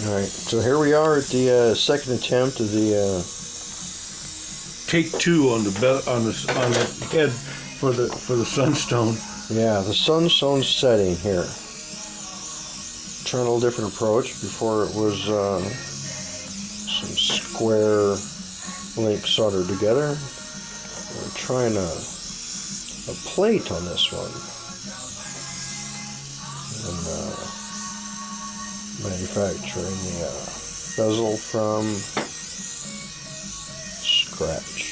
Alright, so here we are at the second attempt of the Take two on the head for the sunstone. yeah, the sunstone setting here. Trying a little different approach. Before it was some square link soldered together. We're trying a plate on this one. And manufacturing the bezel from scratch.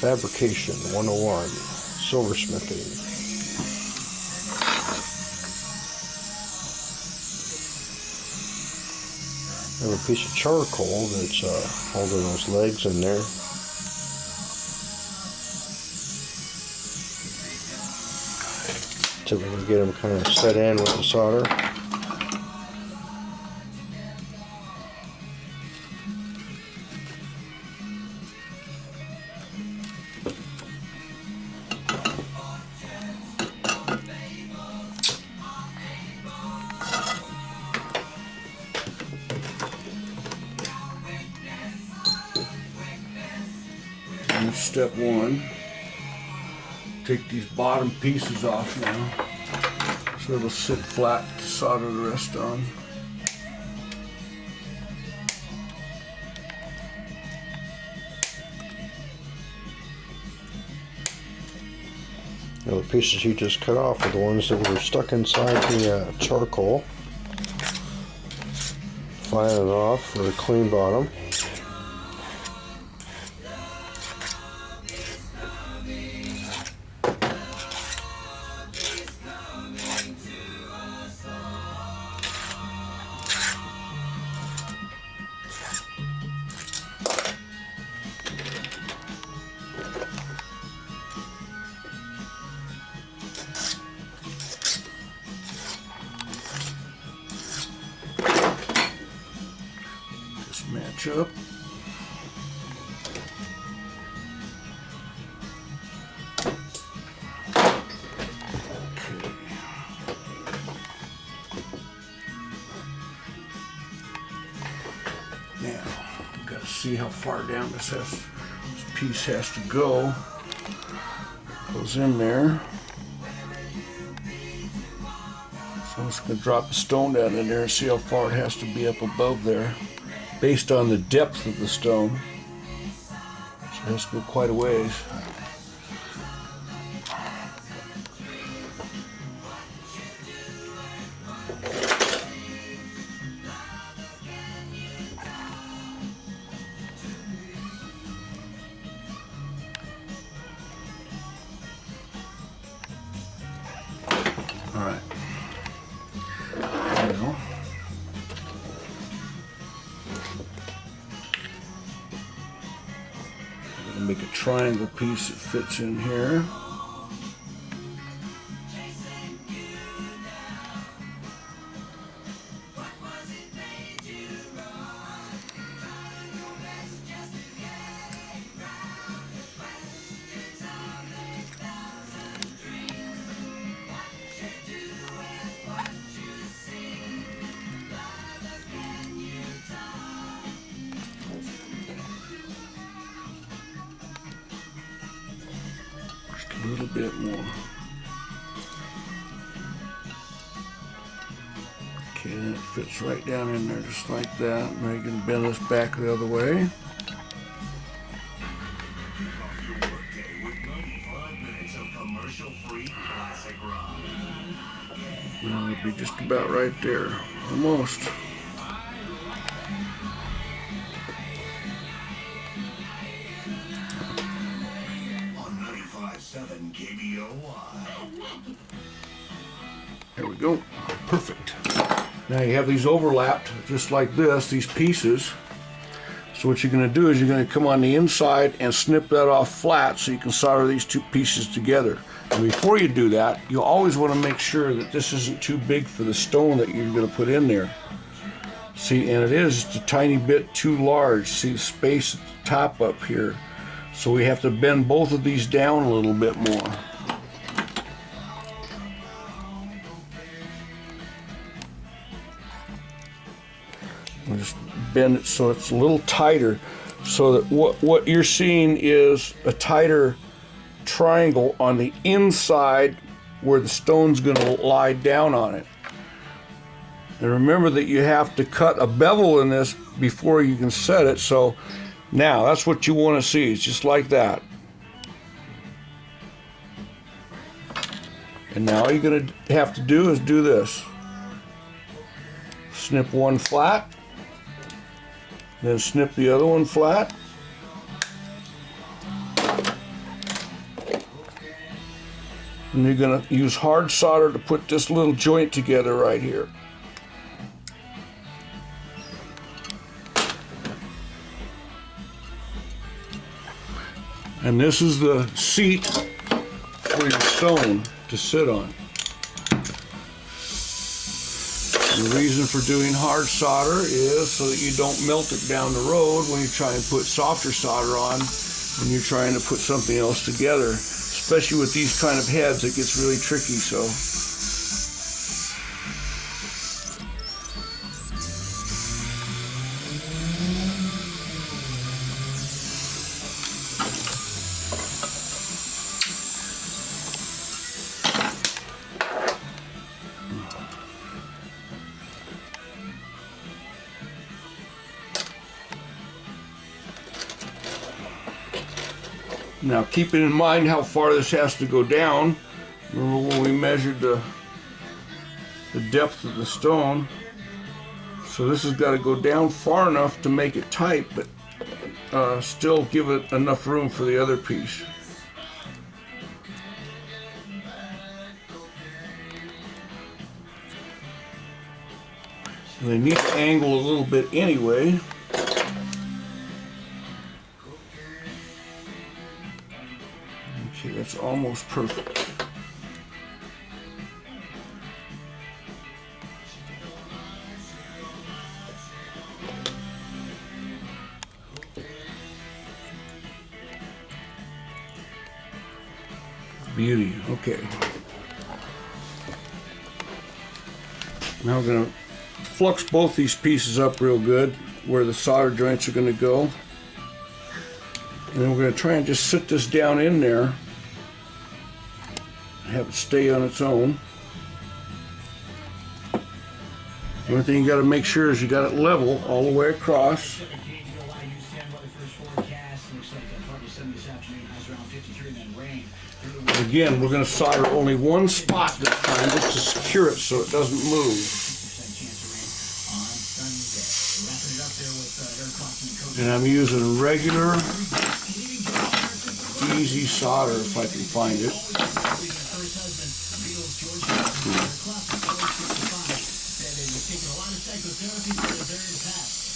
Fabrication 101, silversmithing. I have a piece of charcoal that's holding those legs in there. So we can get them kind of set in with the solder. Step one, take these bottom pieces off now, so it'll sit flat to solder the rest on. Now the pieces you just cut off are the ones that were stuck inside the charcoal. File it off for a clean bottom. Match up. Now, we've got to see how far down this piece has to go. Goes in there. So I'm just going to drop the stone down in there and see how far it has to be up above there, based on the depth of the stone. So it has to go quite a ways. All right. Now, make a triangle piece that fits in here. A little bit more. Okay, and it fits right down in there just like that. Now you can bend this back the other way. And it'll be just about right there, almost. There we go. Perfect. Now you have these overlapped just like this, these pieces. So what you're going to do is you're going to come on the inside and snip that off flat so you can solder these two pieces together. And before you do that, you always want to make sure that this isn't too big for the stone that you're going to put in there. See, and it is just a tiny bit too large. See the space at the top up here. So we have to bend both of these down a little bit more. We'll just bend it so it's a little tighter, so that what you're seeing is a tighter triangle on the inside where the stone's going to lie down on it. And remember that you have to cut a bevel in this before you can set it. So now that's what you want to see. It's just like that. And now all you're going to have to do is do this. Snip one flat, then snip the other one flat. And you're going to use hard solder to put this little joint together right here. And this is the seat for your stone to sit on. And the reason for doing hard solder is so that you don't melt it down the road when you try and put softer solder on when you're trying to put something else together. Especially with these kind of heads, it gets really tricky. So now, keeping in mind how far this has to go down, remember when we measured the depth of the stone? So this has got to go down far enough to make it tight, but still give it enough room for the other piece. And they need to angle a little bit anyway. That's almost perfect. Beauty. Okay. Now we're going to flux both these pieces up real good where the solder joints are going to go. And then we're going to try and just sit this down in there. Have it stay on its own. The only thing you got to make sure is you got it level all the way across. Again, we're going to solder only one spot this time just to secure it so it doesn't move. And I'm using regular, easy solder if I can find it.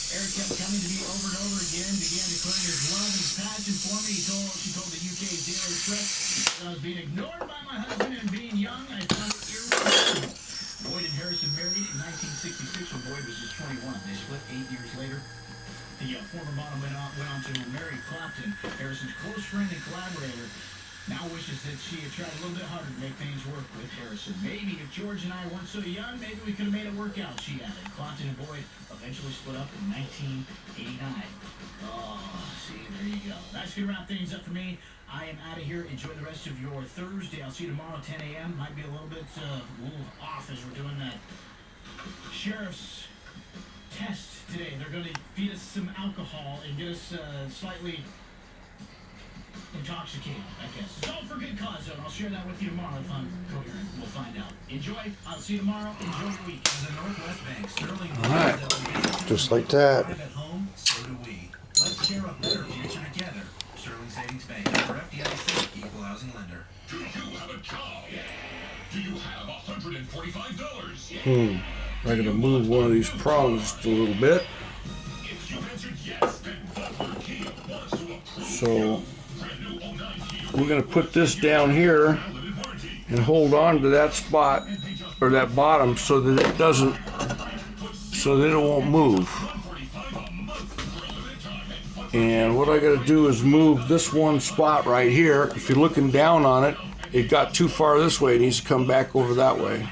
Eric kept coming to me over and over again, began declaring his love and his passion for me. She told the UK Daily Press that I was being ignored by my husband and being young. I found it irresponsible. Boyd and Harrison married in 1966 when Boyd was just 21. They split 8 years later. The former model went on to marry Clapton, Harrison's close friend and collaborator. Now wishes that she had tried a little bit harder to make things work with Harrison. Maybe if George and I weren't so young, maybe we could have made it work out, she added. Clapton and Boyd eventually split up in 1989. Oh, see, there you go. That's going to wrap things up for me. I am out of here. Enjoy the rest of your Thursday. I'll see you tomorrow at 10 a.m. Might be a little bit off as we're doing that sheriff's test today. They're going to feed us some alcohol and get us slightly intoxicated, I guess. It's all for good cause, though. I'll share that with you tomorrow if I'm coherent. We'll find out. Enjoy. I'll see you tomorrow. Enjoy your week. The Northwest Bank, Sterling. All right. Just like that. At home, so do we. Let's share a better future together. Sterling Savings Bank, your FDIC equal housing lender. Do you have a job? Do you have $145? I'm going to move one of these prongs just a little bit. If you answered yes, then Butler Kia wants to approve. So we're going to put this down here and hold on to that spot or that bottom so that it doesn't, so that it won't move. And what I got to do is move this one spot right here. If you're looking down on it, it got too far this way. It needs to come back over that way.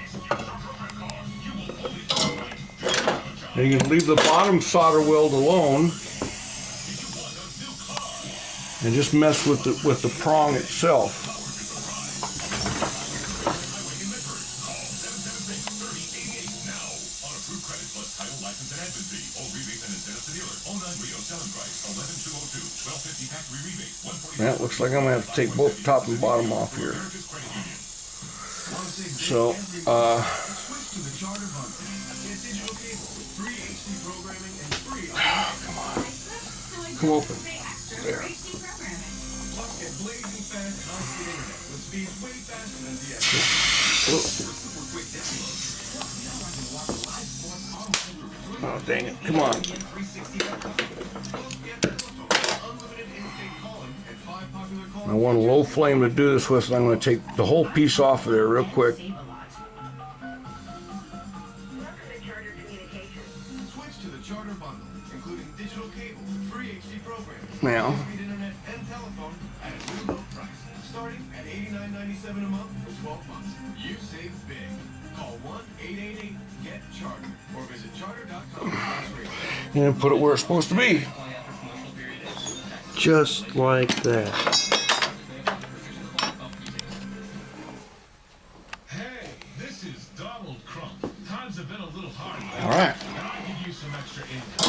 And you can leave the bottom solder weld alone and just mess with the prong itself. That looks like I'm gonna have to take both top and bottom off here. So, come open. There. Oh, dang it. Come on. I want a low flame to do this with, so I'm going to take the whole piece off of there real quick. Switch to the Charter bundle, including digital cable, free HD programming, Now. high-speed internet, and telephone at a new low price, starting at $89.97 a month for 12 months. You save big. Call 1-888-GET-CHARTER or visit charter.com/radio. And put it where it's supposed to be. Just like that. Hey, this is Donald Crump. Times have been a little hard. All right. Now I could use some extra income.